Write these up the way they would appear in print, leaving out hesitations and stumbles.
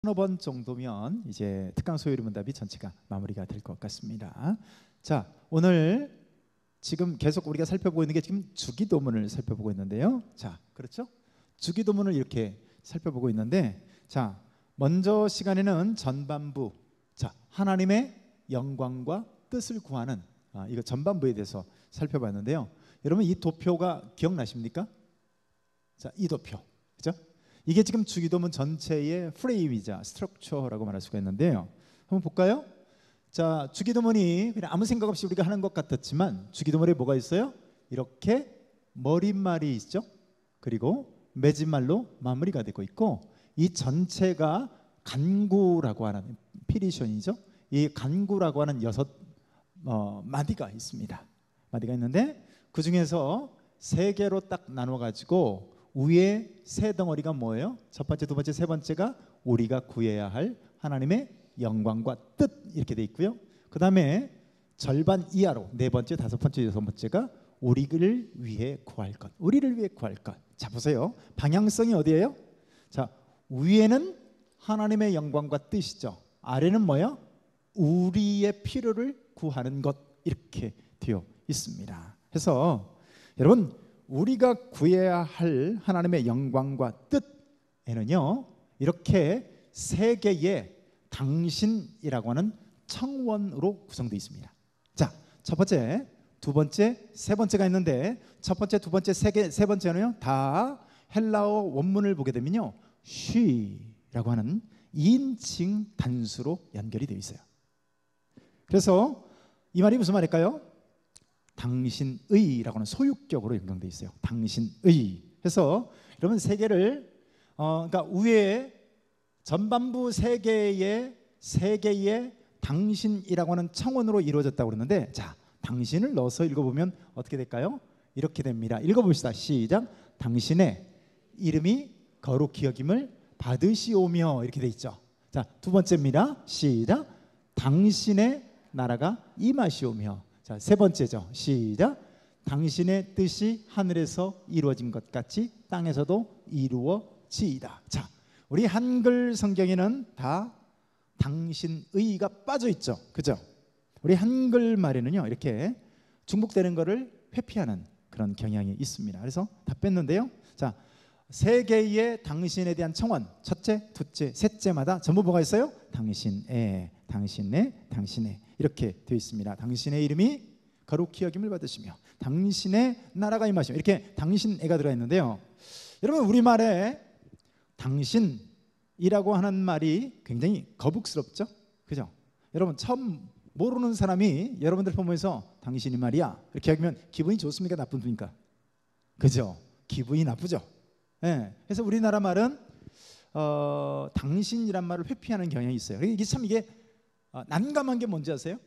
서너 번 정도면 이제 특강 소요리 문답이 전체가 마무리가 될 것 같습니다. 자, 오늘 지금 계속 우리가 살펴보고 있는 게 지금 주기도문을 살펴보고 있는데요. 자, 그렇죠? 주기도문을 이렇게 살펴보고 있는데, 자, 먼저 시간에는 전반부, 자, 하나님의 영광과 뜻을 구하는 이거 전반부에 대해서 살펴봤는데요. 여러분 이 도표가 기억나십니까? 자, 이 도표, 그렇죠? 이게 지금 주기도문 전체의 프레임이자 스트럭처라고 말할 수가 있는데요. 한번 볼까요? 자, 주기도문이 그냥 아무 생각 없이 우리가 하는 것 같았지만 주기도문에 뭐가 있어요? 이렇게 머릿말이 있죠. 그리고 맺은말로 마무리가 되고 있고, 이 전체가 간구라고 하는 피리션이죠. 이 간구라고 하는 6마디가 있습니다. 마디가 있는데 그 중에서 3개로 딱 나눠가지고 위에 3덩어리가 뭐예요? 첫 번째, 두 번째, 세 번째가 우리가 구해야 할 하나님의 영광과 뜻 이렇게 돼 있고요. 그 다음에 절반 이하로 4번째, 5번째, 6번째가 우리를 위해 구할 것, 우리를 위해 구할 것. 자, 보세요. 방향성이 어디예요? 자, 위에는 하나님의 영광과 뜻이죠. 아래는 뭐예요? 우리의 필요를 구하는 것 이렇게 되어 있습니다. 그래서 여러분 우리가 구해야 할 하나님의 영광과 뜻에는요 이렇게 3개의 당신이라고 하는 청원으로 구성되어 있습니다. 자, 첫 번째, 두 번째, 세 번째가 있는데 첫 번째, 두 번째, 세 번째는요 다 헬라어 원문을 보게 되면요 she라고 하는 2인칭 단수로 연결이 되어 있어요. 그래서 이 말이 무슨 말일까요? 당신의라고 하는 소유격으로 연결되어 있어요. 당신의. 그래서 여러분 3개를 그러니까 위에 전반부 3개의 당신이라고 하는 청원으로 이루어졌다고 그러는데, 자, 당신을 넣어서 읽어보면 어떻게 될까요? 이렇게 됩니다. 읽어봅시다. 시작. 당신의 이름이 거룩히 여김을 받으시오며 이렇게 돼 있죠. 자, 두 번째입니다. 시작. 당신의 나라가 임하시오며. 자, 세 번째죠. 시작. 당신의 뜻이 하늘에서 이루어진 것 같이 땅에서도 이루어지이다. 자, 우리 한글 성경에는 다 당신의가 빠져 있죠. 그죠? 우리 한글 말에는요 이렇게 중복되는 것을 회피하는 그런 경향이 있습니다. 그래서 다 뺐는데요. 자, 3개의 당신에 대한 청원, 첫째, 둘째, 셋째마다 전부 뭐가 있어요? 당신의, 당신의, 당신의 이렇게 되어 있습니다. 당신의 이름이 거룩히 여김을 받으시며 당신의 나라가 임하시며 이렇게 당신애가 들어가 있는데요. 여러분 우리말에 당신이라고 하는 말이 굉장히 거북스럽죠? 그죠? 여러분 처음 모르는 사람이 여러분들 보면서 당신이 말이야 이렇게 하면 기분이 좋습니까? 나쁩니까? 그죠? 기분이 나쁘죠? 네. 그래서 우리나라 말은 당신이란 말을 회피하는 경향이 있어요. 이게 참 난감한 게 뭔지 아세요?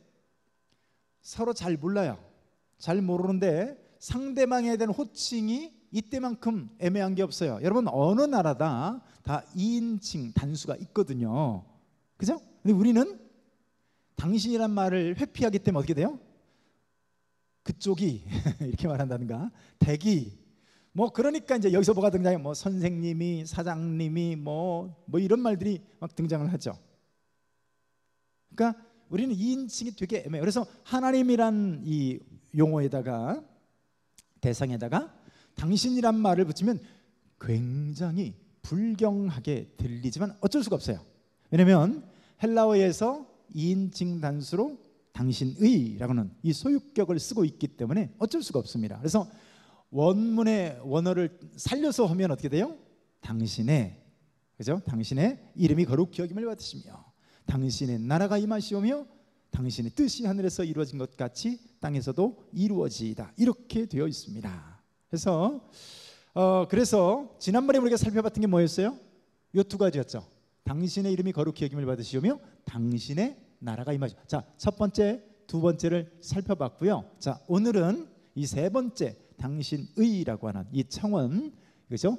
서로 잘 몰라요. 잘 모르는데 상대방에 대한 호칭이 이때만큼 애매한 게 없어요. 여러분 어느 나라다 다 2인칭 단수가 있거든요. 그죠? 근데 우리는 당신이란 말을 회피하기 때문에 어떻게 돼요? 그쪽이 이렇게 말한다든가 댁이 그러니까 이제 여기서 뭐가 등장해요? 선생님이, 사장님이 뭐 이런 말들이 막 등장을 하죠. 그러니까 우리는 2인칭이 되게 애매해요. 그래서 하나님이란 이 용어에다가 대상에다가 당신이란 말을 붙이면 굉장히 불경하게 들리지만 어쩔 수가 없어요. 왜냐하면 헬라어에서 2인칭 단수로 당신의라고는 이 소유격을 쓰고 있기 때문에 어쩔 수가 없습니다. 그래서 원문의 원어를 살려서 하면 어떻게 돼요? 당신의, 그죠? 당신의 이름이 거룩히 여김을 받으시며 당신의 나라가 임하시오며 당신의 뜻이 하늘에서 이루어진 것 같이 땅에서도 이루어지이다. 이렇게 되어 있습니다. 그래서 지난번에 우리가 살펴봤던 게 뭐였어요? 이 2가지였죠. 당신의 이름이 거룩히 여김을 받으시오며 당신의 나라가 임하시오. 자, 첫 번째, 두 번째를 살펴봤고요. 자, 오늘은 이 3번째 당신의라고 하는 이 청원, 그죠?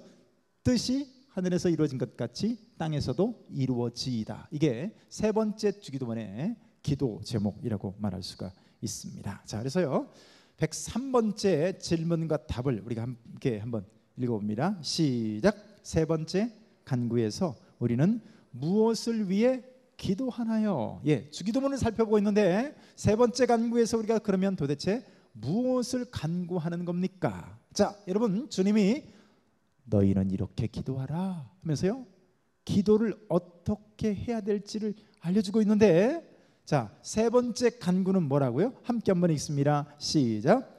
뜻이 하늘에서 이루어진 것 같이 땅에서도 이루어지이다. 이게 3번째 주기도문의 기도 제목이라고 말할 수가 있습니다. 자, 그래서요 103번째 질문과 답을 우리가 함께 한번 읽어봅니다. 시작. 3번째 간구에서 우리는 무엇을 위해 기도하나요? 예, 주기도문을 살펴보고 있는데 세 번째 간구에서 우리가 그러면 도대체 무엇을 간구하는 겁니까? 자, 여러분, 주님이 너희는 이렇게 기도하라 하면서요, 기도를 어떻게 해야 될지를 알려주고 있는데, 자, 세 번째 간구는 뭐라고요? 함께 한번 읽습니다. 시작.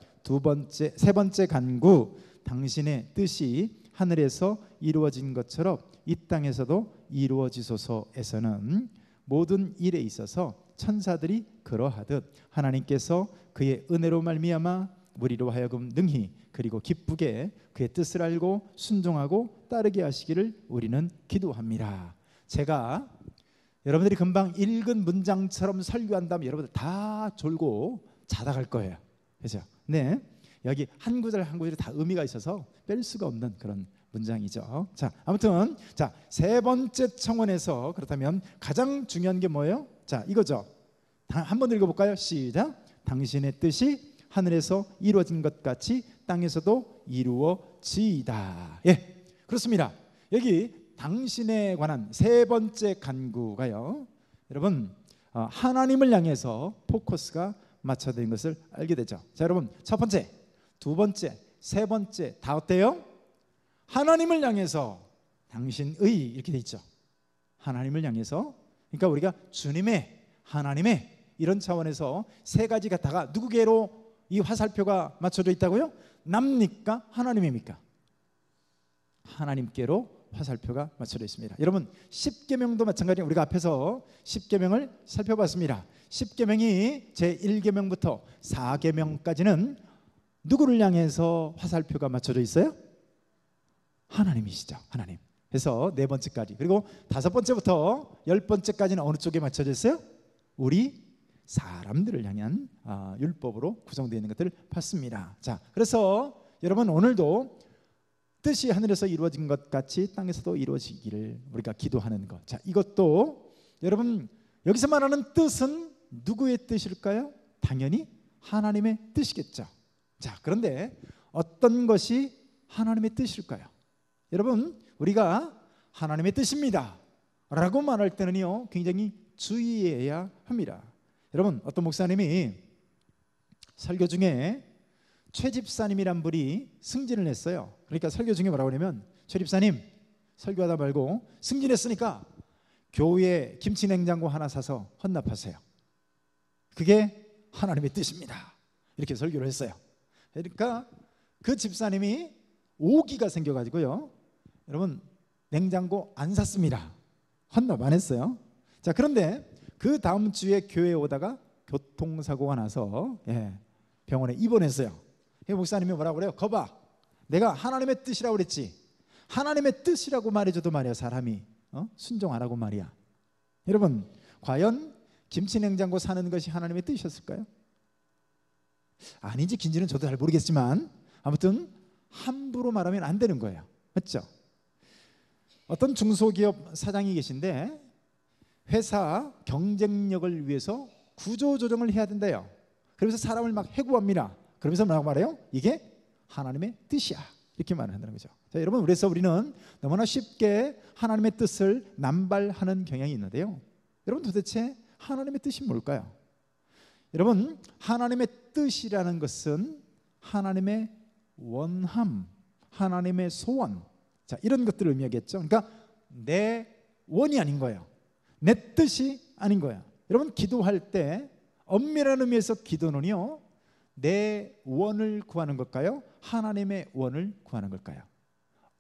세 번째 간구, 당신의 뜻이 하늘에서 이루어진 것처럼 이 땅에서도 이루어지소서에서는 모든 일에 있어서 천사들이 그러하듯 하나님께서 그의 은혜로 말미암아 우리로 하여금 능히 그리고 기쁘게 그의 뜻을 알고 순종하고 따르게 하시기를 우리는 기도합니다. 제가 여러분들이 금방 읽은 문장처럼 설교한다면 여러분들 다 졸고 자다 갈 거예요. 그렇죠? 네, 여기 한 구절 한 구절이 다 의미가 있어서 뺄 수가 없는 그런 문장이죠. 자, 아무튼 자, 세 번째 청원에서 그렇다면 가장 중요한 게 뭐예요? 자, 이거죠. 한번 읽어볼까요? 시작. 당신의 뜻이 하늘에서 이루어진 것 같이 땅에서도 이루어지이다. 예, 그렇습니다. 여기 당신에 관한 세 번째 간구가요, 여러분, 하나님을 향해서 포커스가 맞춰진 것을 알게 되죠. 자, 여러분, 첫 번째, 두 번째, 세 번째 다 어때요? 하나님을 향해서 당신의 이렇게 돼 있죠. 하나님을 향해서, 그러니까 우리가 주님의, 하나님의 이런 차원에서 세 가지가 다가 누구께로 이 화살표가 맞춰져 있다고요? 납니까? 하나님입니까? 하나님께로 화살표가 맞춰져 있습니다. 여러분, 십계명도 마찬가지로 우리가 앞에서 십계명을 살펴봤습니다. 십계명이 제1계명부터 4계명까지는 누구를 향해서 화살표가 맞춰져 있어요? 하나님이시죠. 하나님. 그래서 네 번째까지, 그리고 다섯 번째부터 열 번째까지는 어느 쪽에 맞춰져 있어요? 우리 사람들을 향한 율법으로 구성되어 있는 것들을 봤습니다. 자, 그래서 여러분, 오늘도 뜻이 하늘에서 이루어진 것 같이 땅에서도 이루어지기를 우리가 기도하는 것. 자, 이것도 여러분, 여기서 말하는 뜻은 누구의 뜻일까요? 당연히 하나님의 뜻이겠죠. 자, 그런데 어떤 것이 하나님의 뜻일까요? 여러분, 우리가 하나님의 뜻입니다 라고 말할 때는요, 굉장히 주의해야 합니다. 여러분, 어떤 목사님이 설교 중에 최 집사님이란 분이 승진을 했어요. 그러니까 설교 중에 뭐라고 하냐면, 최 집사님, 설교하다 말고 승진했으니까 교회에 김치 냉장고 하나 사서 헌납하세요. 그게 하나님의 뜻입니다. 이렇게 설교를 했어요. 그러니까 그 집사님이 오기가 생겨가지고요, 여러분, 냉장고 안 샀습니다. 헌납 안 했어요. 자, 그런데 그 다음 주에 교회에 오다가 교통사고가 나서 병원에 입원했어요. 목사님이 뭐라고 그래요? 거봐, 내가 하나님의 뜻이라고 그랬지. 하나님의 뜻이라고 말해줘도 말이야, 사람이 순종 안 하고 말이야. 여러분, 과연 김치냉장고 사는 것이 하나님의 뜻이었을까요? 아닌지 긴지는 저도 잘 모르겠지만 아무튼 함부로 말하면 안 되는 거예요. 맞죠? 어떤 중소기업 사장이 계신데 회사 경쟁력을 위해서 구조조정을 해야 된대요. 그러면서 사람을 막 해고합니다. 그러면서 뭐라고 말해요? 이게 하나님의 뜻이야, 이렇게 말을 한다는 거죠. 자, 여러분, 그래서 우리는 너무나 쉽게 하나님의 뜻을 남발하는 경향이 있는데요, 여러분, 도대체 하나님의 뜻이 뭘까요? 여러분, 하나님의 뜻이라는 것은 하나님의 원함, 하나님의 소원, 자, 이런 것들을 의미하겠죠. 그러니까 내 원이 아닌 거예요. 내 뜻이 아닌 거예요. 여러분, 기도할 때 엄밀한 의미에서 기도는요, 내 원을 구하는 걸까요? 하나님의 원을 구하는 걸까요?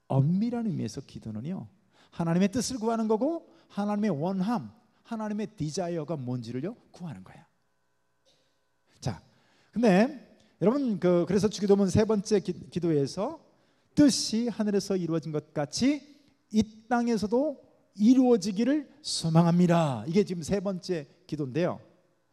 엄밀한 의미에서 기도는요, 하나님의 뜻을 구하는 거고 하나님의 원함, 하나님의 디자이어가 뭔지를요 구하는 거예요. 자, 근데 여러분, 그래서 주기도문 세 번째 기도에서 뜻이 하늘에서 이루어진 것 같이 이 땅에서도 이루어지기를 소망합니다. 이게 지금 세 번째 기도인데요.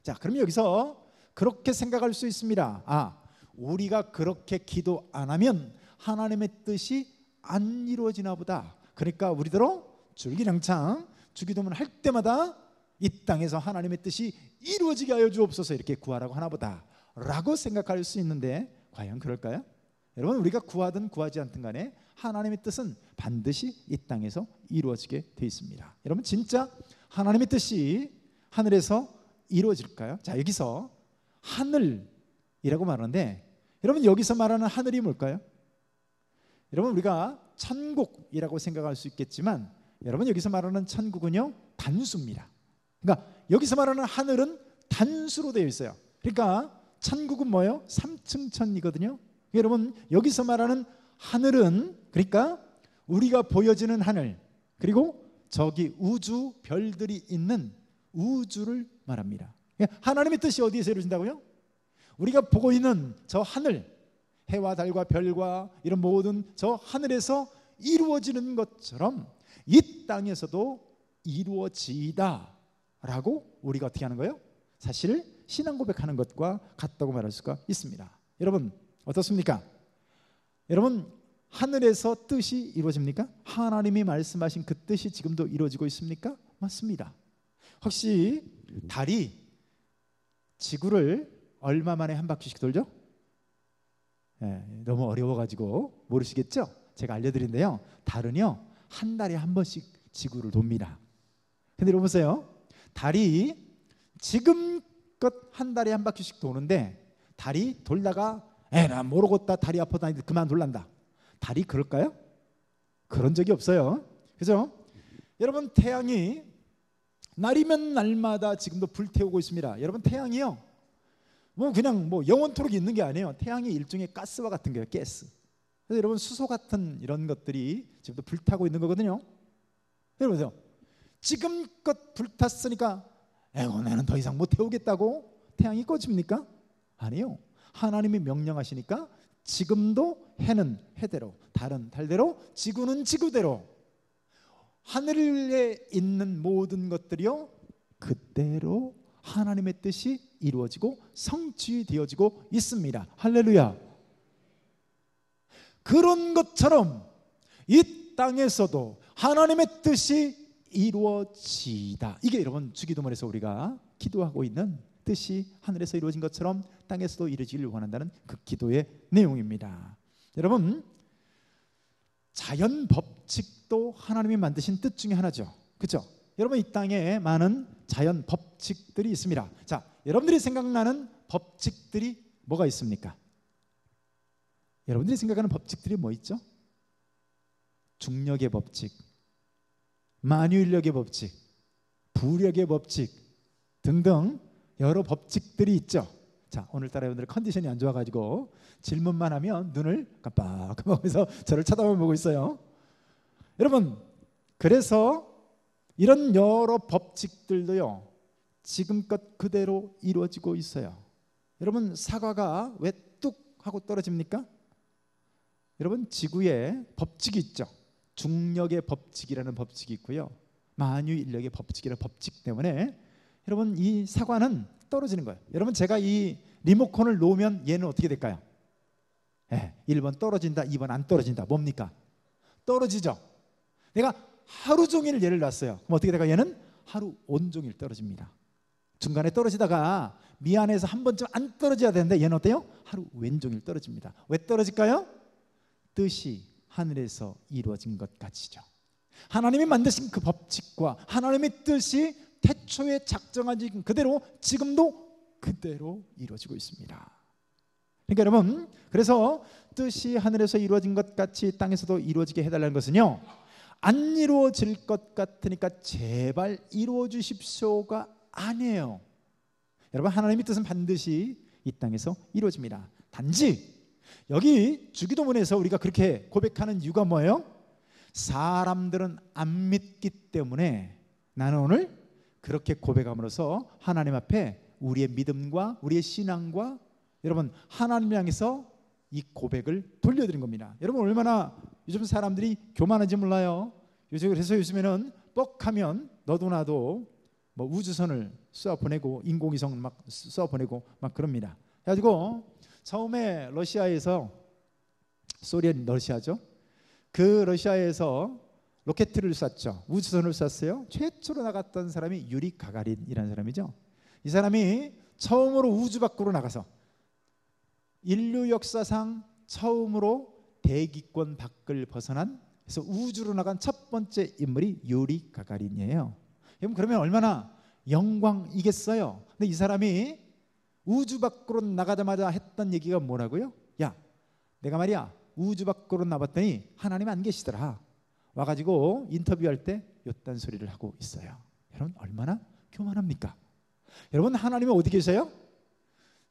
자, 그럼 여기서 그렇게 생각할 수 있습니다. 우리가 그렇게 기도 안 하면 하나님의 뜻이 안 이루어지나 보다. 그러니까 우리대로 줄기냥창 주기도문 할 때마다 이 땅에서 하나님의 뜻이 이루어지게 하여 주옵소서 이렇게 구하라고 하나 보다 라고 생각할 수 있는데 과연 그럴까요? 여러분 우리가 구하든 구하지 않든 간에 하나님의 뜻은 반드시 이 땅에서 이루어지게 되어 있습니다. 여러분 진짜 하나님의 뜻이 하늘에서 이루어질까요? 자, 여기서 하늘이라고 말하는데 여러분 여기서 말하는 하늘이 뭘까요? 여러분 우리가 천국이라고 생각할 수 있겠지만 여러분 여기서 말하는 천국은요 단수입니다. 그러니까 여기서 말하는 하늘은 단수로 되어 있어요. 그러니까 천국은 뭐예요? 3층 천이거든요. 여러분 여기서 말하는 하늘은 그러니까 우리가 보여지는 하늘 그리고 저기 우주 별들이 있는 우주를 말합니다. 하나님의 뜻이 어디에서 이루어진다고요? 우리가 보고 있는 저 하늘, 해와 달과 별과 이런 모든 저 하늘에서 이루어지는 것처럼 이 땅에서도 이루어지다라고 우리가 어떻게 하는 거예요? 사실 신앙 고백하는 것과 같다고 말할 수가 있습니다. 여러분 어떻습니까? 여러분 하늘에서 뜻이 이루어집니까? 하나님이 말씀하신 그 뜻이 지금도 이루어지고 있습니까? 맞습니다. 혹시 달이 지구를 얼마 만에 한 바퀴씩 돌죠? 너무 어려워가지고 모르시겠죠? 제가 알려드린데요, 달은요 한 달에 한 번씩 지구를 돕니다. 근데 여러분 보세요, 달이 지금껏 한 달에 한 바퀴씩 도는데 달이 돌다가 나 모르겠다 달이 아프다 그만 돌란다. 달이 그럴까요? 그런 적이 없어요. 그죠? 여러분 태양이 날이면 날마다 지금도 불태우고 있습니다. 여러분 태양이요 뭐 그냥 뭐 영원토록 있는 게 아니에요. 태양이 일종의 가스와 같은 거예요. 가스. 그래서 여러분 수소 같은 이런 것들이 지금도 불타고 있는 거거든요. 여러분 보세요, 지금껏 불탔으니까 나는 더 이상 못 태우겠다고 태양이 꺼집니까? 아니요. 하나님이 명령하시니까 지금도 해는 해대로, 달은 달대로, 지구는 지구대로, 하늘에 있는 모든 것들이요 그대로 하나님의 뜻이 이루어지고 성취되어지고 있습니다. 할렐루야. 그런 것처럼 이 땅에서도 하나님의 뜻이 이루어지다. 이게 여러분 주기도문에서 우리가 기도하고 있는 뜻이 하늘에서 이루어진 것처럼 땅에서도 이루어지기를 원한다는 그 기도의 내용입니다. 여러분 자연 법칙도 하나님이 만드신 뜻 중에 하나죠. 그렇죠? 여러분 이 땅에 많은 자연 법칙들이 있습니다. 자, 여러분들이 생각나는 법칙들이 뭐가 있습니까? 여러분들이 생각하는 법칙들이 뭐 있죠? 중력의 법칙, 만유인력의 법칙, 부력의 법칙 등등 여러 법칙들이 있죠. 자, 오늘따라 여러분들 컨디션이 안 좋아가지고 질문만 하면 눈을 깜빡깜빡해서 저를 쳐다보고 있어요. 여러분 그래서 이런 여러 법칙들도요 지금껏 그대로 이루어지고 있어요. 여러분 사과가 왜 뚝 하고 떨어집니까? 여러분 지구에 법칙이 있죠. 중력의 법칙이라는 법칙이 있고요, 만유인력의 법칙이라는 법칙 때문에 여러분 이 사과는 떨어지는 거예요. 여러분 제가 이 리모컨을 놓으면 얘는 어떻게 될까요? 1번 떨어진다, 2번 안 떨어진다. 뭡니까? 떨어지죠. 내가 하루 종일 얘를 놨어요. 그럼 어떻게 될까요? 얘는 하루 온종일 떨어집니다. 중간에 떨어지다가 미안해서 한 번쯤 안 떨어져야 되는데 얘는 어때요? 하루 왼종일 떨어집니다. 왜 떨어질까요? 뜻이 하늘에서 이루어진 것 같이죠. 하나님이 만드신 그 법칙과 하나님의 뜻이 태초에 작정한 그대로 지금도 그대로 이루어지고 있습니다. 그러니까 여러분 그래서 뜻이 하늘에서 이루어진 것 같이 땅에서도 이루어지게 해달라는 것은요 안 이루어질 것 같으니까 제발 이루어 주십시오가 아니에요. 여러분 하나님의 뜻은 반드시 이 땅에서 이루어집니다. 단지 여기 주기도문에서 우리가 그렇게 고백하는 이유가 뭐예요? 사람들은 안 믿기 때문에 나는 오늘 그렇게 고백함으로써 하나님 앞에 우리의 믿음과 우리의 신앙과 여러분 하나님을 향해서 이 고백을 돌려드린 겁니다. 여러분 얼마나 요즘 사람들이 교만한지 몰라요. 그래서 요즘에는 뻑하면 너도 나도 뭐 우주선을 쏘아 보내고 인공위성 막 쏘아 보내고 막 그럽니다. 그래가지고 처음에 러시아에서 소련 러시아죠. 그 러시아에서 로켓을 쐈죠. 우주선을 쐈어요. 최초로 나갔던 사람이 유리 가가린이라는 사람이죠. 이 사람이 처음으로 우주 밖으로 나가서 인류 역사상 처음으로 대기권 밖을 벗어난, 그래서 우주로 나간 첫 번째 인물이 유리 가가린이에요. 여러분, 그러면 얼마나 영광이겠어요. 근데 이 사람이 우주 밖으로 나가자마자 했던 얘기가 뭐라고요? 야, 내가 말이야 우주 밖으로 나봤더니 하나님 안 계시더라. 와가지고 인터뷰할 때 요딴 소리를 하고 있어요. 여러분, 얼마나 교만합니까? 여러분, 하나님은 어디 계세요?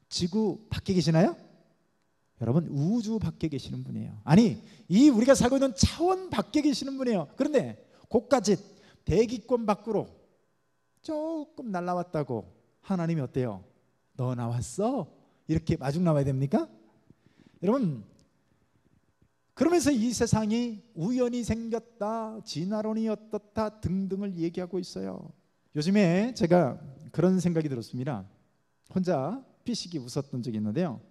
지구 밖에 계시나요? 여러분, 우주 밖에 계시는 분이에요. 아니, 이 우리가 살고 있는 차원 밖에 계시는 분이에요. 그런데 고까지 대기권 밖으로 조금 날라왔다고 하나님이 어때요? 너 나왔어? 이렇게 마중 나와야 됩니까? 여러분, 그러면서 이 세상이 우연히 생겼다, 진화론이 어떻다 등등을 얘기하고 있어요. 요즘에 제가 그런 생각이 들었습니다. 혼자 피식이 웃었던 적이 있는데요.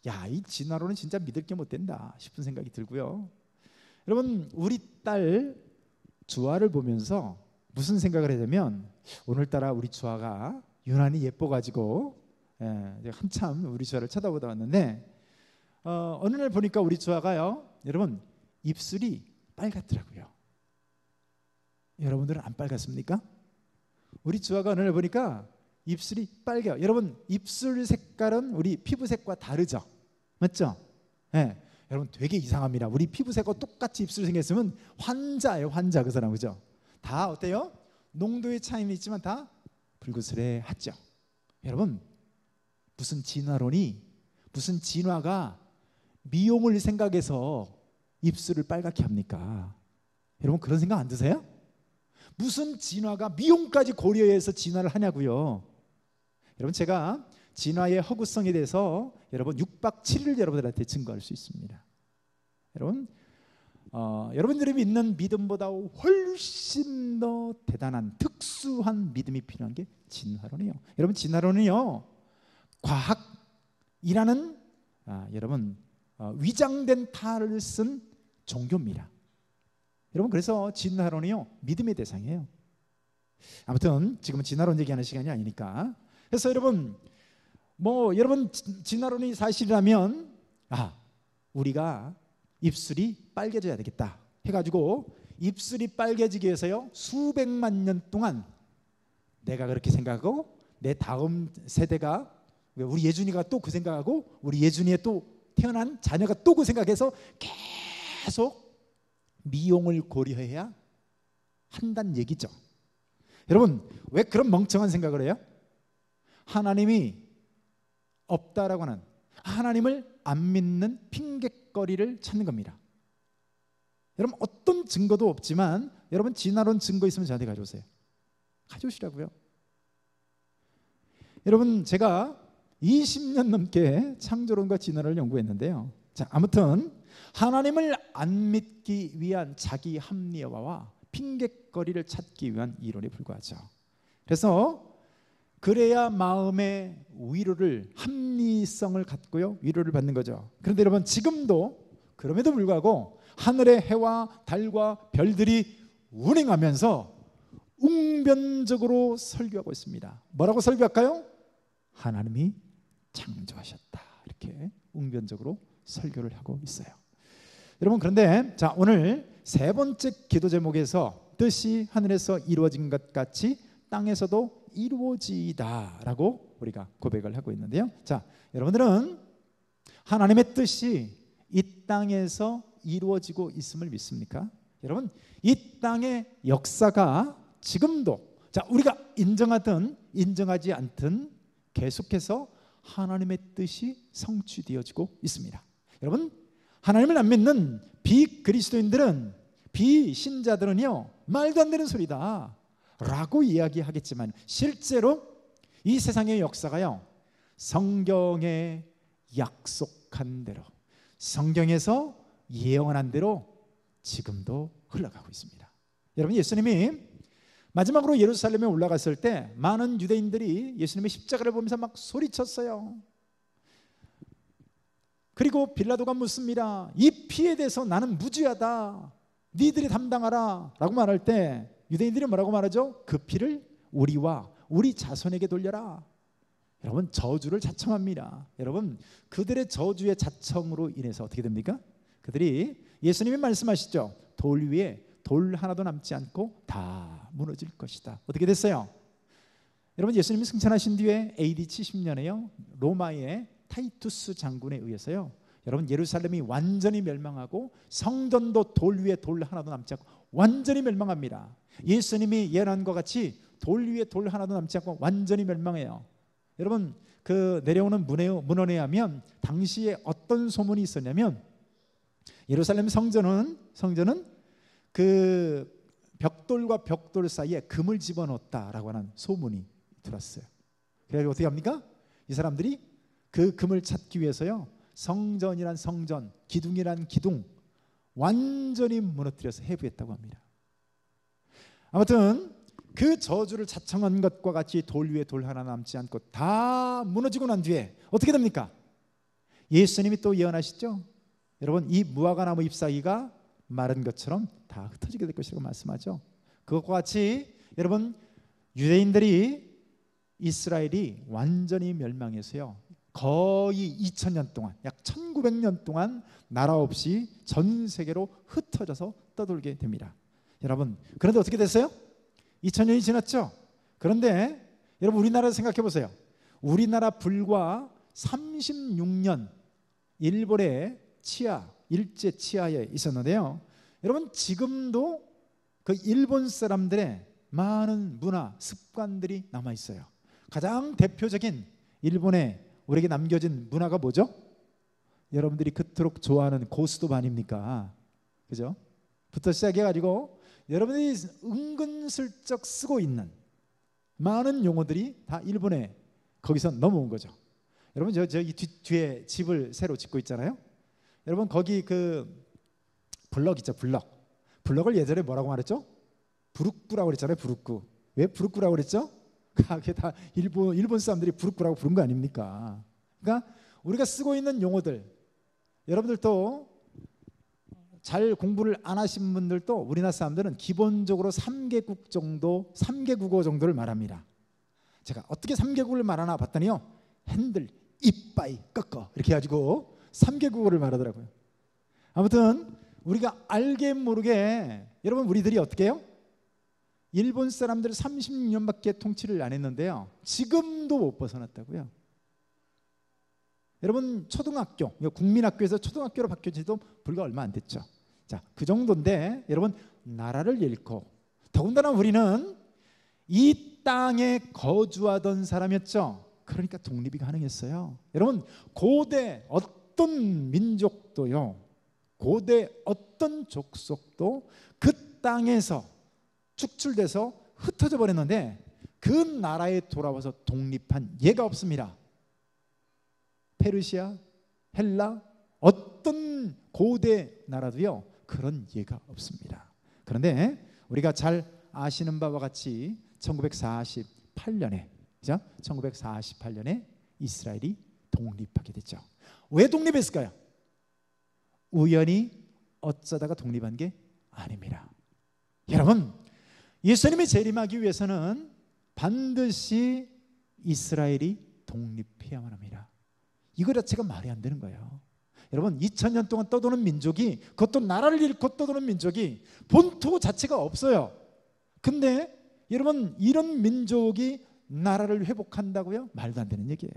야, 이 진화론은 진짜 믿을 게 못 된다 싶은 생각이 들고요. 여러분, 우리 딸 주아를 보면서 무슨 생각을 하냐면, 오늘따라 우리 주아가 유난히 예뻐가지고 한참 우리 주아를 쳐다보다 왔는데, 어느 날 보니까 우리 주아가요, 여러분, 입술이 빨갛더라고요. 여러분들은 안 빨갛습니까? 우리 주아가 어느 날 보니까 입술이 빨개요. 여러분, 입술 색깔은 우리 피부색과 다르죠? 맞죠? 네. 여러분, 되게 이상합니다. 우리 피부색과 똑같이 입술 생겼으면 환자예요, 환자. 그 사람, 그죠? 다 어때요? 농도의 차이는 있지만 다 불그스레하죠. 여러분, 무슨 진화론이, 무슨 진화가 미용을 생각해서 입술을 빨갛게 합니까? 여러분, 그런 생각 안 드세요? 무슨 진화가 미용까지 고려해서 진화를 하냐고요. 여러분, 제가 진화의 허구성에 대해서 여러분 6박 7일 여러분들한테 증거할 수 있습니다. 여러분, 여러분들이 믿는 믿음보다 훨씬 더 대단한 특수한 믿음이 필요한 게 진화론이에요. 여러분, 진화론은요, 과학이라는 여러분 위장된 탈을 쓴 종교입니다. 여러분, 그래서 진화론이요, 믿음의 대상이에요. 아무튼 지금은 진화론 얘기하는 시간이 아니니까. 그래서 여러분, 여러분 진화론이 사실이라면 우리가 입술이 빨개져야 되겠다 해가지고 입술이 빨개지기 위해서요, 수백만 년 동안 내가 그렇게 생각하고 내 다음 세대가, 우리 예준이가 또 그 생각하고 우리 예준이의 또 태어난 자녀가 또 그 생각해서 계속 미용을 고려해야 한다는 얘기죠. 여러분, 왜 그런 멍청한 생각을 해요? 하나님이 없다라고 하는, 하나님을 안 믿는 핑곗거리를 찾는 겁니다. 여러분, 어떤 증거도 없지만 여러분, 진화론 증거 있으면 저한테 가져오세요. 가져오시라고요. 여러분, 제가 20년 넘게 창조론과 진화론을 연구했는데요. 자, 아무튼 하나님을 안 믿기 위한 자기 합리화와 핑곗거리를 찾기 위한 이론에 불과하죠. 그래서 그래야 마음의 위로를, 합리성을 갖고요, 위로를 받는 거죠. 그런데 여러분, 지금도 그럼에도 불구하고 하늘의 해와 달과 별들이 운행하면서 웅변적으로 설교하고 있습니다. 뭐라고 설교할까요? 하나님이 창조하셨다, 이렇게 웅변적으로 설교를 하고 있어요. 여러분, 그런데 자, 오늘 세 번째 기도 제목에서 뜻이 하늘에서 이루어진 것 같이 땅에서도 이루어지다라고 우리가 고백을 하고 있는데요. 자, 여러분들은 하나님의 뜻이 이 땅에서 이루어지고 있음을 믿습니까? 여러분, 이 땅의 역사가 지금도, 자, 우리가 인정하든 인정하지 않든 계속해서 하나님의 뜻이 성취되어지고 있습니다. 여러분, 하나님을 안 믿는 비그리스도인들은, 비신자들은요, 말도 안 되는 소리다 라고 이야기하겠지만, 실제로 이 세상의 역사가요, 성경에 약속한 대로, 성경에서 예언한 대로 지금도 흘러가고 있습니다. 여러분, 예수님이 마지막으로 예루살렘에 올라갔을 때 많은 유대인들이 예수님의 십자가를 보면서 막 소리쳤어요. 그리고 빌라도가 묻습니다. 이 피에 대해서 나는 무죄하다, 니들이 담당하라 라고 말할 때 유대인들이 뭐라고 말하죠? 그 피를 우리와 우리 자손에게 돌려라. 여러분 저주를 자청합니다. 여러분 그들의 저주의 자청으로 인해서 어떻게 됩니까? 그들이 예수님이 말씀하시죠. 돌 위에 돌 하나도 남지 않고 다 무너질 것이다. 어떻게 됐어요? 여러분 예수님이 승천하신 뒤에 AD 70년에요 로마의 타이투스 장군에 의해서요 여러분 예루살렘이 완전히 멸망하고 성전도 돌 위에 돌 하나도 남지 않고 완전히 멸망합니다. 예수님이 예언한 것 같이 돌 위에 돌 하나도 남지 않고 완전히 멸망해요. 여러분 그 내려오는 문헌에 하면 당시에 어떤 소문이 있었냐면 예루살렘 성전은 그 벽돌과 벽돌 사이에 금을 집어넣었다라고 하는 소문이 들었어요. 그래서 어떻게 합니까? 이 사람들이 그 금을 찾기 위해서요 성전이란 성전, 기둥이란 기둥 완전히 무너뜨려서 해부했다고 합니다. 아무튼 그 저주를 자청한 것과 같이 돌 위에 돌 하나 남지 않고 다 무너지고 난 뒤에 어떻게 됩니까? 예수님이 또 예언하시죠. 여러분 이 무화과나무 잎사귀가 마른 것처럼 다 흩어지게 될 것이라고 말씀하죠. 그것과 같이 여러분 유대인들이 이스라엘이 완전히 멸망해서요 거의 2000년 동안 약 1900년 동안 나라 없이 전 세계로 흩어져서 떠돌게 됩니다. 여러분 그런데 어떻게 됐어요? 2000년이 지났죠. 그런데 여러분 우리나라 생각해 보세요. 우리나라 불과 36년 일본의 일제 치하에 있었는데요. 여러분 지금도 그 일본 사람들의 많은 문화 습관들이 남아 있어요. 가장 대표적인 일본의 우리에게 남겨진 문화가 뭐죠? 여러분들이 그토록 좋아하는 고스톱 아닙니까? 그죠? 부터 시작해가지고 여러분들이 은근슬쩍 쓰고 있는 많은 용어들이 다 일본에 거기서 넘어온 거죠. 여러분 저기 뒤에 집을 새로 짓고 있잖아요. 여러분 거기 그 블럭 있죠. 블럭을 예전에 뭐라고 말했죠? 부르꾸라고 그랬잖아요. 부르꾸. 왜 부르꾸라고 그랬죠? 그게 다 일본 사람들이 부르꾸라고 부른 거 아닙니까? 그러니까 우리가 쓰고 있는 용어들 여러분들도 잘 공부를 안 하신 분들도 우리나라 사람들은 기본적으로 3개국 정도 3개국어 정도를 말합니다. 제가 어떻게 3개국을 말하나 봤더니요 핸들, 이빠이, 꺾어 이렇게 해가지고 3개국어를 말하더라고요. 아무튼 우리가 알게 모르게 여러분 우리들이 어떻게 해요? 일본 사람들 36년밖에 통치를 안 했는데요 지금도 못 벗어났다고요. 여러분 초등학교, 국민학교에서 초등학교로 바뀐 지도 불과 얼마 안 됐죠. 자, 그 정도인데 여러분 나라를 잃고 더군다나 우리는 이 땅에 거주하던 사람이었죠. 그러니까 독립이 가능했어요. 여러분 고대 어떤 민족도요 고대 어떤 족속도 그 땅에서 축출돼서 흩어져 버렸는데 그 나라에 돌아와서 독립한 예가 없습니다. 페르시아, 헬라 어떤 고대 나라도요 그런 예가 없습니다. 그런데 우리가 잘 아시는 바와 같이 1948년에 1948년에 이스라엘이 독립하게 됐죠. 왜 독립했을까요? 우연히 어쩌다가 독립한 게 아닙니다. 여러분 예수님이 재림하기 위해서는 반드시 이스라엘이 독립해야만 합니다. 이거 자체가 말이 안 되는 거예요. 여러분 2000년 동안 떠도는 민족이 그것도 나라를 잃고 떠도는 민족이 본토 자체가 없어요. 근데 여러분 이런 민족이 나라를 회복한다고요? 말도 안 되는 얘기예요.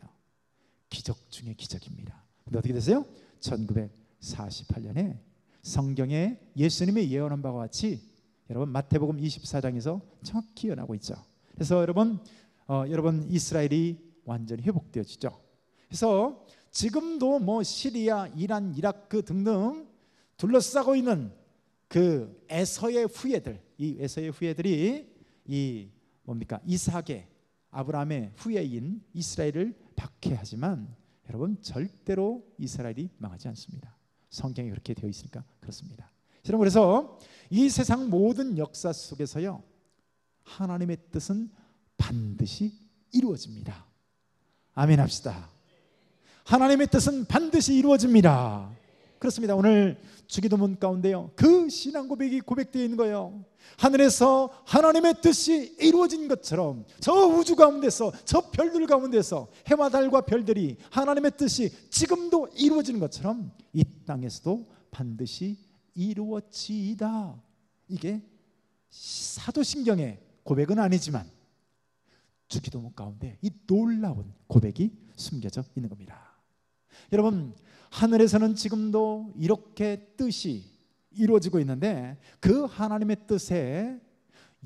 기적 중에 기적입니다. 근데 어떻게 됐어요? 1948년에 성경에 예수님이 예언한 바와 같이 여러분 마태복음 24장에서 정확히 예언하고 있죠. 그래서 여러분 이스라엘이 완전히 회복되어지죠. 그래서 지금도 뭐 시리아, 이란, 이라크 등등 둘러싸고 있는 그 에서의 후예들, 이 에서의 후예들이 이 뭡니까? 이삭의 아브라함의 후예인 이스라엘을 박해하지만 여러분 절대로 이스라엘이 망하지 않습니다. 성경에 그렇게 되어 있으니까 그렇습니다. 여러분 그래서 이 세상 모든 역사 속에서요 하나님의 뜻은 반드시 이루어집니다. 아멘 합시다. 하나님의 뜻은 반드시 이루어집니다. 그렇습니다. 오늘 주기도문 가운데요, 그 신앙 고백이 고백되어 있는 거예요. 하늘에서 하나님의 뜻이 이루어진 것처럼 저 우주 가운데서, 저 별들 가운데서 해와 달과 별들이 하나님의 뜻이 지금도 이루어지는 것처럼 이 땅에서도 반드시 이루어지이다. 이게 사도신경의 고백은 아니지만 주기도문 가운데 이 놀라운 고백이 숨겨져 있는 겁니다. 여러분, 하늘에서는 지금도 이렇게 뜻이 이루어지고 있는데 그 하나님의 뜻에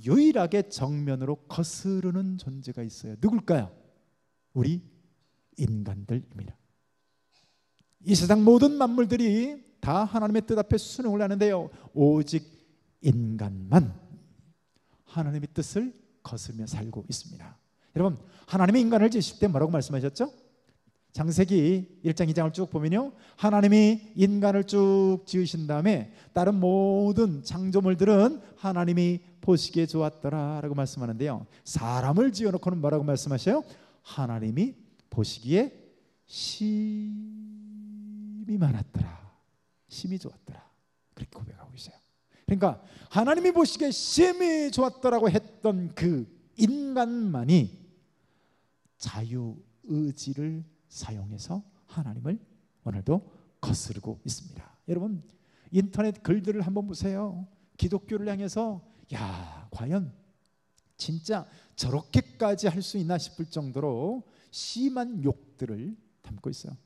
유일하게 정면으로 거스르는 존재가 있어요. 누굴까요? 우리 인간들입니다. 이 세상 모든 만물들이 다 하나님의 뜻 앞에 순응을 하는데요, 오직 인간만 하나님의 뜻을 거스르며 살고 있습니다. 여러분, 하나님이 인간을 지으실 때 뭐라고 말씀하셨죠? 창세기 1장 2장을 쭉 보면요, 하나님이 인간을 쭉 지으신 다음에 다른 모든 창조물들은 하나님이 보시기에 좋았더라 라고 말씀하는데요, 사람을 지어놓고는 뭐라고 말씀하셔요? 하나님이 보시기에 심이 많았더라, 심이 좋았더라, 그렇게 고백하고 있어요. 그러니까 하나님이 보시기에 심이 좋았더라고 했던 그 인간만이 자유의지를 사용해서 하나님을 오늘도 거스르고 있습니다. 여러분, 인터넷 글들을 한번 보세요. 기독교를 향해서 야, 과연 진짜 저렇게까지 할 수 있나 싶을 정도로 심한 욕들을 담고 있어요.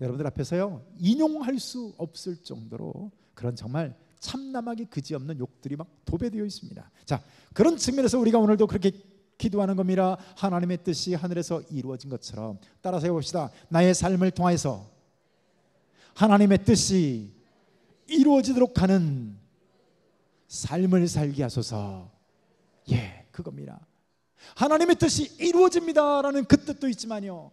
여러분들 앞에서요, 인용할 수 없을 정도로 그런 정말 참남하기 그지없는 욕들이 막 도배되어 있습니다. 자, 그런 측면에서 우리가 오늘도 그렇게 기도하는 겁니다. 하나님의 뜻이 하늘에서 이루어진 것처럼 따라서 해봅시다. 나의 삶을 통해서 하나님의 뜻이 이루어지도록 하는 삶을 살게 하소서. 예, 그겁니다. 하나님의 뜻이 이루어집니다라는 그 뜻도 있지만요,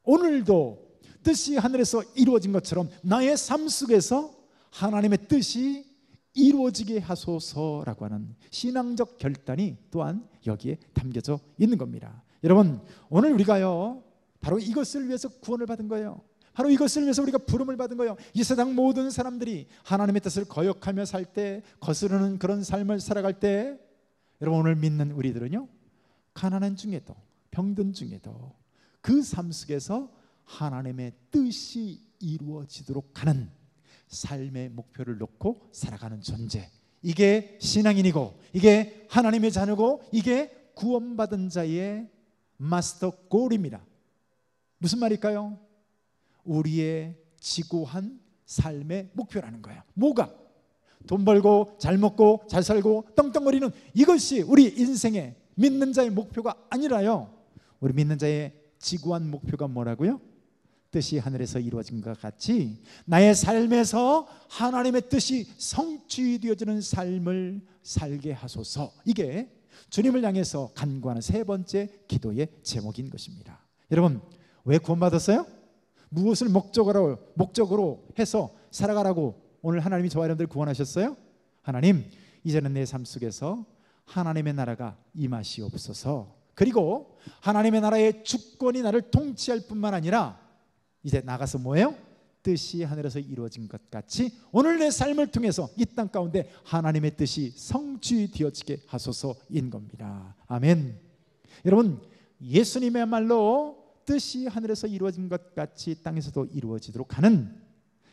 오늘도 뜻이 하늘에서 이루어진 것처럼 나의 삶 속에서 하나님의 뜻이 이루어지게 하소서라고 하는 신앙적 결단이 또한 여기에 담겨져 있는 겁니다. 여러분, 오늘 우리가요, 바로 이것을 위해서 구원을 받은 거예요. 바로 이것을 위해서 우리가 부름을 받은 거예요. 이 세상 모든 사람들이 하나님의 뜻을 거역하며 살 때, 거스르는 그런 삶을 살아갈 때, 여러분, 오늘 믿는 우리들은요, 가난한 중에도 병든 중에도 그 삶 속에서 하나님의 뜻이 이루어지도록 하는 삶의 목표를 놓고 살아가는 존재, 이게 신앙인이고, 이게 하나님의 자녀고, 이게 구원받은 자의 마스터 골입니다. 무슨 말일까요? 우리의 지구한 삶의 목표라는 거예요. 뭐가? 돈 벌고 잘 먹고 잘 살고 떵떵거리는 이것이 우리 인생의 믿는 자의 목표가 아니라요, 우리 믿는 자의 지구한 목표가 뭐라고요? 뜻이 하늘에서 이루어진 것 같이 나의 삶에서 하나님의 뜻이 성취되어지는 삶을 살게 하소서. 이게 주님을 향해서 간구하는 세 번째 기도의 제목인 것입니다. 여러분, 왜 구원받았어요? 무엇을 목적으로 해서 살아가라고 오늘 하나님이 저와 여러분들 구원하셨어요? 하나님, 이제는 내 삶 속에서 하나님의 나라가 임하시옵소서. 그리고 하나님의 나라의 주권이 나를 통치할 뿐만 아니라 이제 나가서 뭐예요? 뜻이 하늘에서 이루어진 것 같이 오늘 내 삶을 통해서 이 땅 가운데 하나님의 뜻이 성취되어지게 하소서인 겁니다. 아멘. 여러분, 예수님의말로 뜻이 하늘에서 이루어진 것 같이 땅에서도 이루어지도록 하는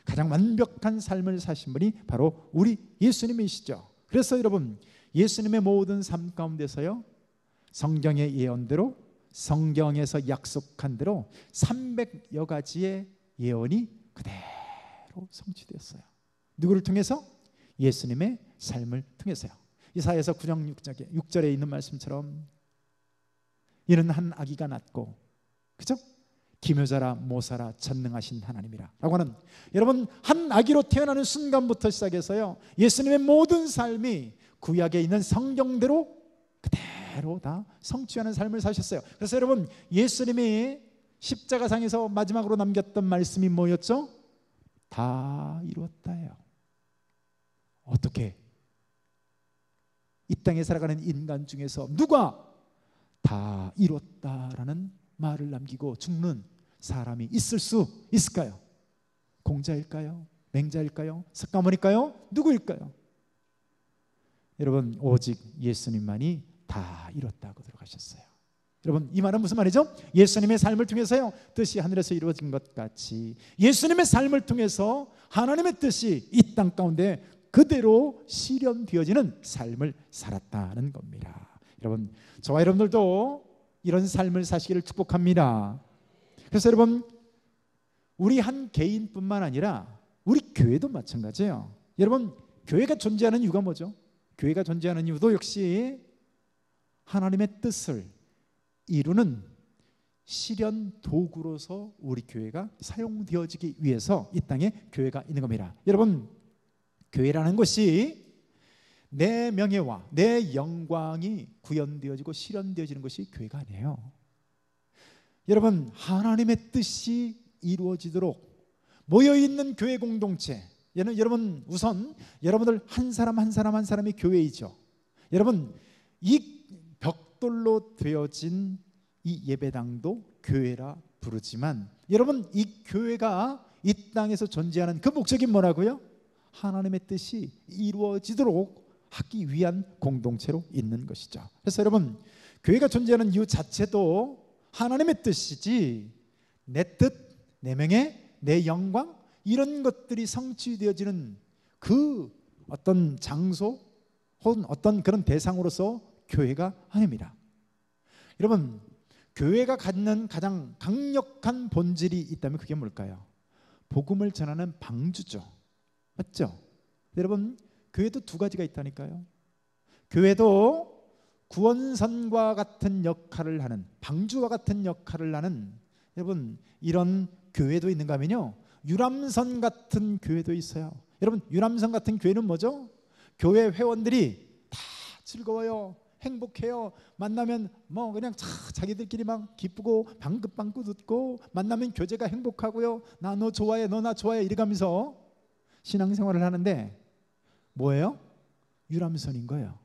가장 완벽한 삶을 사신 분이 바로 우리 예수님이시죠. 그래서 여러분, 예수님의 모든 삶 가운데서요, 성경의 예언대로, 성경에서 약속한 대로 300여 가지의 예언이 그대로 성취되었어요. 누구를 통해서? 예수님의 삶을 통해서요. 이사야서 9장 6절에 있는 말씀처럼 이는 한 아기가 낳고, 그죠? 기묘자라 모사라 전능하신 하나님이라 라고 하는, 여러분, 한 아기로 태어나는 순간부터 시작해서요, 예수님의 모든 삶이 구약에 있는 성경대로 그대로 다 성취하는 삶을 사셨어요. 그래서 여러분, 예수님이 십자가상에서 마지막으로 남겼던 말씀이 뭐였죠? 다 이루었다예요. 어떻게? 이 땅에 살아가는 인간 중에서 누가 다 이루었다라는 말을 남기고 죽는 사람이 있을 수 있을까요? 공자일까요? 맹자일까요? 석가모니일까요? 누구일까요? 여러분, 오직 예수님만이 다 이뤘다고 들어가셨어요. 여러분, 이 말은 무슨 말이죠? 예수님의 삶을 통해서요, 뜻이 하늘에서 이루어진 것 같이 예수님의 삶을 통해서 하나님의 뜻이 이 땅 가운데 그대로 실현되어지는 삶을 살았다는 겁니다. 여러분, 저와 여러분들도 이런 삶을 사시기를 축복합니다. 그래서 여러분, 우리 한 개인뿐만 아니라 우리 교회도 마찬가지예요. 여러분, 교회가 존재하는 이유가 뭐죠? 교회가 존재하는 이유도 역시 하나님의 뜻을 이루는 실현 도구로서 우리 교회가 사용되어지기 위해서 이 땅에 교회가 있는 겁니다. 여러분, 교회라는 것이 내 명예와 내 영광이 구현되어지고 실현되어지는 것이 교회가 아니에요. 여러분, 하나님의 뜻이 이루어지도록 모여있는 교회 공동체, 여러분, 우선 여러분들 한 사람 한 사람이 교회이죠. 여러분, 이 벽돌로 되어진 이 예배당도 교회라 부르지만, 여러분, 이 교회가 이 땅에서 존재하는 그 목적이 뭐라고요? 하나님의 뜻이 이루어지도록 하기 위한 공동체로 있는 것이죠. 그래서 여러분, 교회가 존재하는 이유 자체도 하나님의 뜻이지, 내 뜻, 내 명예, 내 영광, 이런 것들이 성취되어지는 그 어떤 장소 혹은 어떤 그런 대상으로서 교회가 아닙니다. 여러분, 교회가 갖는 가장 강력한 본질이 있다면 그게 뭘까요? 복음을 전하는 방주죠. 맞죠? 여러분, 교회도 두 가지가 있다니까요. 교회도 구원선과 같은 역할을 하는, 방주와 같은 역할을 하는, 여러분, 이런 교회도 있는가 하면요, 유람선 같은 교회도 있어요. 여러분, 유람선 같은 교회는 뭐죠? 교회 회원들이 다 즐거워요, 행복해요. 만나면 뭐 그냥 자기들끼리 막 기쁘고 방긋방긋 웃고, 만나면 교제가 행복하고요, 나 너 좋아해, 너 나 좋아해, 이래가면서 신앙생활을 하는데 뭐예요? 유람선인 거예요.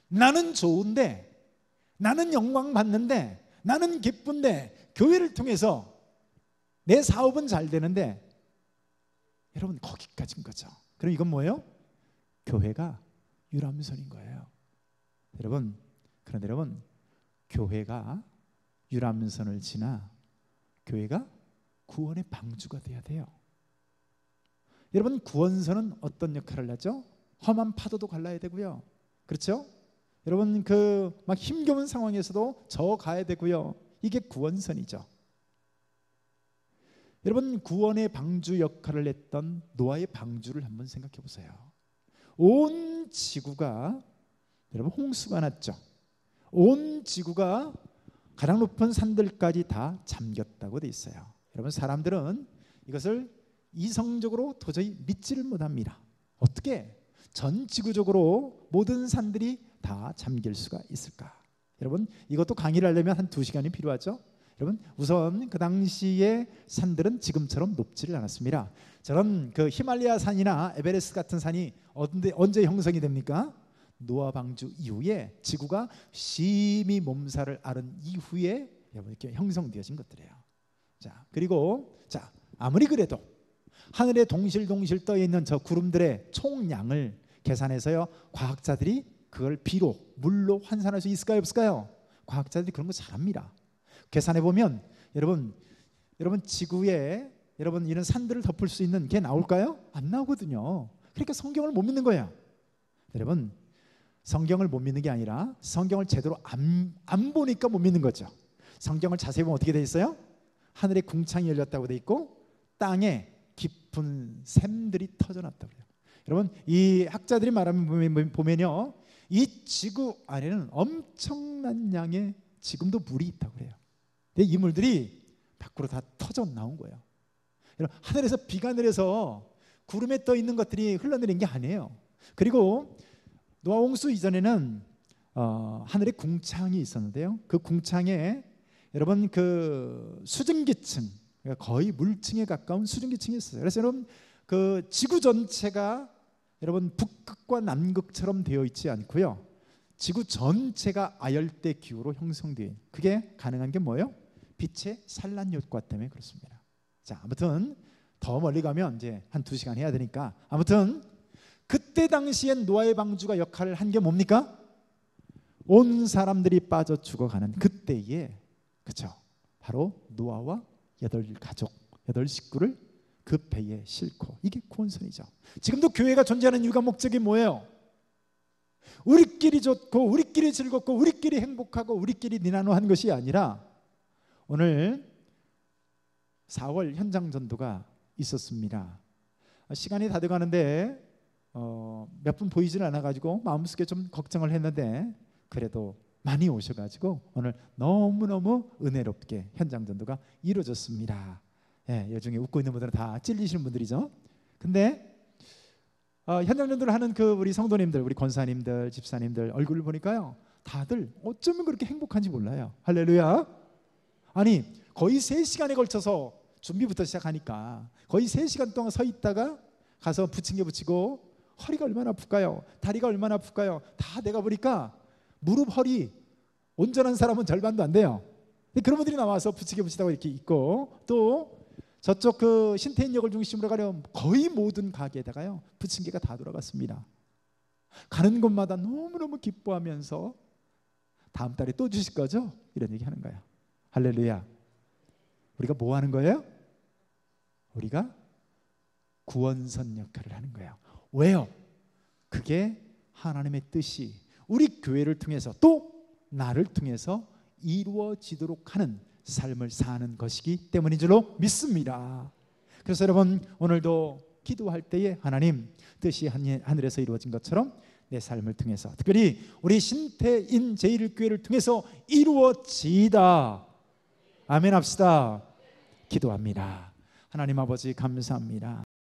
나는 좋은데, 나는 영광 받는데, 나는 기쁜데, 교회를 통해서 내 사업은 잘 되는데, 여러분, 거기까지인 거죠. 그럼 이건 뭐예요? 교회가 유람선인 거예요. 여러분, 그런데 여러분, 교회가 유람선을 지나 교회가 구원의 방주가 돼야 돼요. 여러분, 구원선은 어떤 역할을 하죠? 험한 파도도 갈라야 되고요, 그렇죠? 여러분, 그 막 힘겨운 상황에서도 저 가야 되고요. 이게 구원선이죠. 여러분, 구원의 방주 역할을 했던 노아의 방주를 한번 생각해 보세요. 온 지구가, 여러분, 홍수가 났죠. 온 지구가 가장 높은 산들까지 다 잠겼다고 돼 있어요. 여러분, 사람들은 이것을 이성적으로 도저히 믿지를 못합니다. 어떻게 전 지구적으로 모든 산들이 다 잠길 수가 있을까? 여러분, 이것도 강의를 하려면 한 2시간이 필요하죠. 여러분, 우선 그 당시의 산들은 지금처럼 높지를 않았습니다. 저런 그 히말라야 산이나 에베레스트 같은 산이 언제 형성이 됩니까? 노아 방주 이후에, 지구가 심히 몸살을 앓은 이후에 여러분 이렇게 형성되어진 것들이에요. 자, 그리고 자, 아무리 그래도 하늘에 동실동실 떠 있는 저 구름들의 총량을 계산해서요, 과학자들이 그걸 비로, 물로 환산할 수 있을까요, 없을까요? 과학자들이 그런 거 잘합니다. 계산해 보면 여러분 지구에 여러분 이런 산들을 덮을 수 있는 게 나올까요? 안 나오거든요. 그러니까 성경을 못 믿는 거예요. 여러분, 성경을 못 믿는 게 아니라 성경을 제대로 안 보니까 못 믿는 거죠. 성경을 자세히 보면 어떻게 돼 있어요? 하늘에 궁창이 열렸다고 돼 있고 땅에 깊은 샘들이 터져났다고 그래요. 여러분, 이 학자들이 말하면 보면요, 이 지구 안에는 엄청난 양의 지금도 물이 있다고 그래요. 근데 이 물들이 밖으로 다 터져 나온 거예요. 여러분, 하늘에서 비가 내려서 구름에 떠 있는 것들이 흘러내린 게 아니에요. 그리고 노아 홍수 이전에는 하늘에 궁창이 있었는데요, 그 궁창에 여러분 그 수증기층, 거의 물층에 가까운 수증기층이 있어요. 그래서 여러분, 그 지구 전체가 여러분 북극과 남극처럼 되어 있지 않고요, 지구 전체가 아열대 기후로 형성된, 그게 가능한 게 뭐예요? 빛의 산란 효과 때문에 그렇습니다. 자, 아무튼 더 멀리 가면 이제 한 2시간 해야 되니까, 아무튼 그때 당시엔 노아의 방주가 역할을 한 게 뭡니까? 온 사람들이 빠져 죽어가는 그때에, 그렇죠? 바로 노아와 8가족, 8식구를 그 배에 싣고, 이게 구원선이죠. 지금도 교회가 존재하는 이유가, 목적이 뭐예요? 우리끼리 좋고 우리끼리 즐겁고 우리끼리 행복하고 우리끼리 니나노한 것이 아니라, 오늘 4월 현장 전도가 있었습니다. 시간이 다 돼가는데 몇 분 보이지는 않아가지고 마음속에 좀 걱정을 했는데, 그래도 많이 오셔가지고 오늘 너무너무 은혜롭게 현장 전도가 이루어졌습니다. 예, 여중에 웃고 있는 분들은 다 찔리시는 분들이죠. 근데 현장 전도를 하는 그 우리 성도님들, 우리 권사님들, 집사님들 얼굴을 보니까요, 다들 어쩌면 그렇게 행복한지 몰라요. 할렐루야. 아니, 거의 3시간에 걸쳐서 준비부터 시작하니까 거의 3시간 동안 서 있다가 가서 부침개 붙이고, 허리가 얼마나 아플까요? 다리가 얼마나 아플까요? 다 내가 보니까 무릎, 허리 온전한 사람은 절반도 안 돼요. 근데 그런 분들이 나와서 부침개 붙이다가 이렇게 있고, 또 저쪽 그 신태인역을 중심으로 가려 거의 모든 가게에다가요 부침개가 다 돌아갔습니다. 가는 곳마다 너무너무 기뻐하면서 다음 달에 또 주실 거죠? 이런 얘기 하는 거예요. 할렐루야. 우리가 뭐 하는 거예요? 우리가 구원선 역할을 하는 거예요. 왜요? 그게 하나님의 뜻이 우리 교회를 통해서, 또 나를 통해서 이루어지도록 하는 삶을 사는 것이기 때문인 줄로 믿습니다. 그래서 여러분, 오늘도 기도할 때에 하나님 뜻이 하늘에서 이루어진 것처럼 내 삶을 통해서, 특별히 우리 신태인 제1교회를 통해서 이루어지다. 아멘 합시다. 기도합니다. 하나님 아버지 감사합니다.